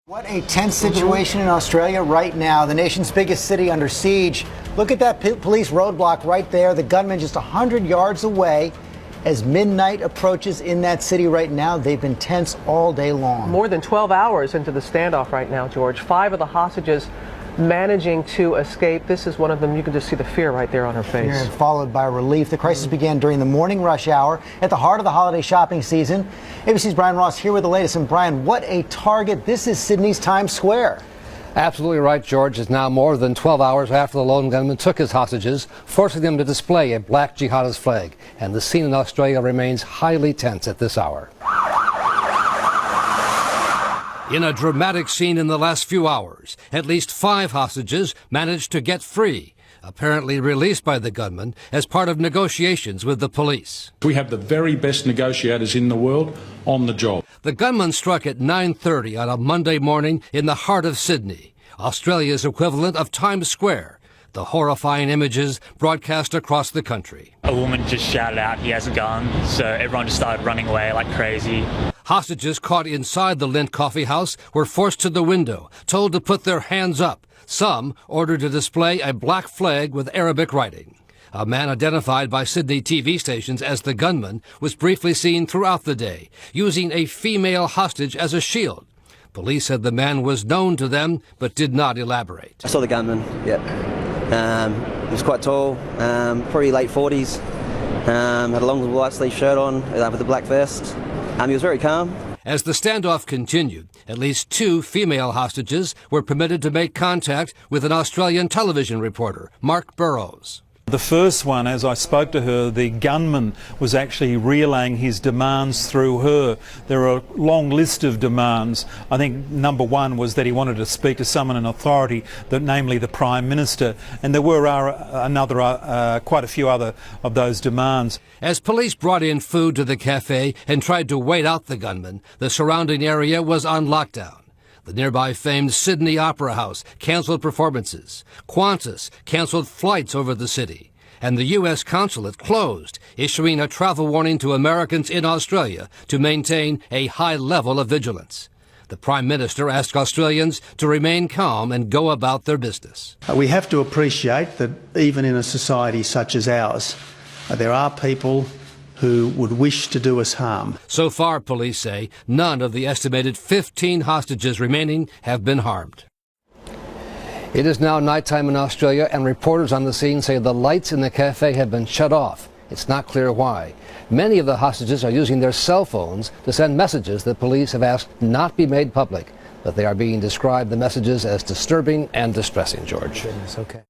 What a tense situation in Australia right now. The nation's biggest city under siege. Look at that police roadblock right there. The gunman just 100 yards away. As midnight approaches in that city right now, they've been tense all day long. More than 12 hours into the standoff right now, George. 5 of the hostages managing to escape. This is one of them. You can just see the fear right there on her face. Fear followed by relief. The crisis began during the morning rush hour at the heart of the holiday shopping season. ABC's Brian Ross here with the latest. And Brian, what a target. This is Sydney's Times Square. Absolutely right, George. It's now more than 12 hours after the lone gunman took his hostages, forcing them to display a black jihadist flag. And the scene in Australia remains highly tense at this hour. In a dramatic scene in the last few hours, at least 5 hostages managed to get free, apparently released by the gunman as part of negotiations with the police. We have the very best negotiators in the world on the job. The gunman struck at 9:30 on a Monday morning in the heart of Sydney, Australia's equivalent of Times Square. The horrifying images broadcast across the country. A woman just shouted out, "He has a gun," so everyone just started running away like crazy. Hostages caught inside the Lindt coffee house were forced to the window, told to put their hands up. Some ordered to display a black flag with Arabic writing. A man identified by Sydney TV stations as the gunman was briefly seen throughout the day, using a female hostage as a shield. Police said the man was known to them, but did not elaborate. I saw the gunman, yep. He was quite tall, probably late 40s, had a long white sleeve shirt on with a black vest. He was very calm. As the standoff continued, at least 2 female hostages were permitted to make contact with an Australian television reporter, Mark Burrows. The first one, as I spoke to her, the gunman was actually relaying his demands through her. There are a long list of demands. I think number 1 was that he wanted to speak to someone in authority, namely the Prime Minister, and there were quite a few other of those demands. As police brought in food to the cafe and tried to wait out the gunman, the surrounding area was on lockdown. The nearby famed Sydney Opera House canceled performances. Qantas canceled flights over the city. And the U.S. consulate closed, issuing a travel warning to Americans in Australia to maintain a high level of vigilance. The Prime Minister asked Australians to remain calm and go about their business. We have to appreciate that even in a society such as ours, there are people who would wish to do us harm. So far, police say, none of the estimated 15 hostages remaining have been harmed. It is now nighttime in Australia, and reporters on the scene say the lights in the cafe have been shut off. It's not clear why. Many of the hostages are using their cell phones to send messages that police have asked not be made public, but they are being described, the messages, as disturbing and distressing, George. Goodness, okay.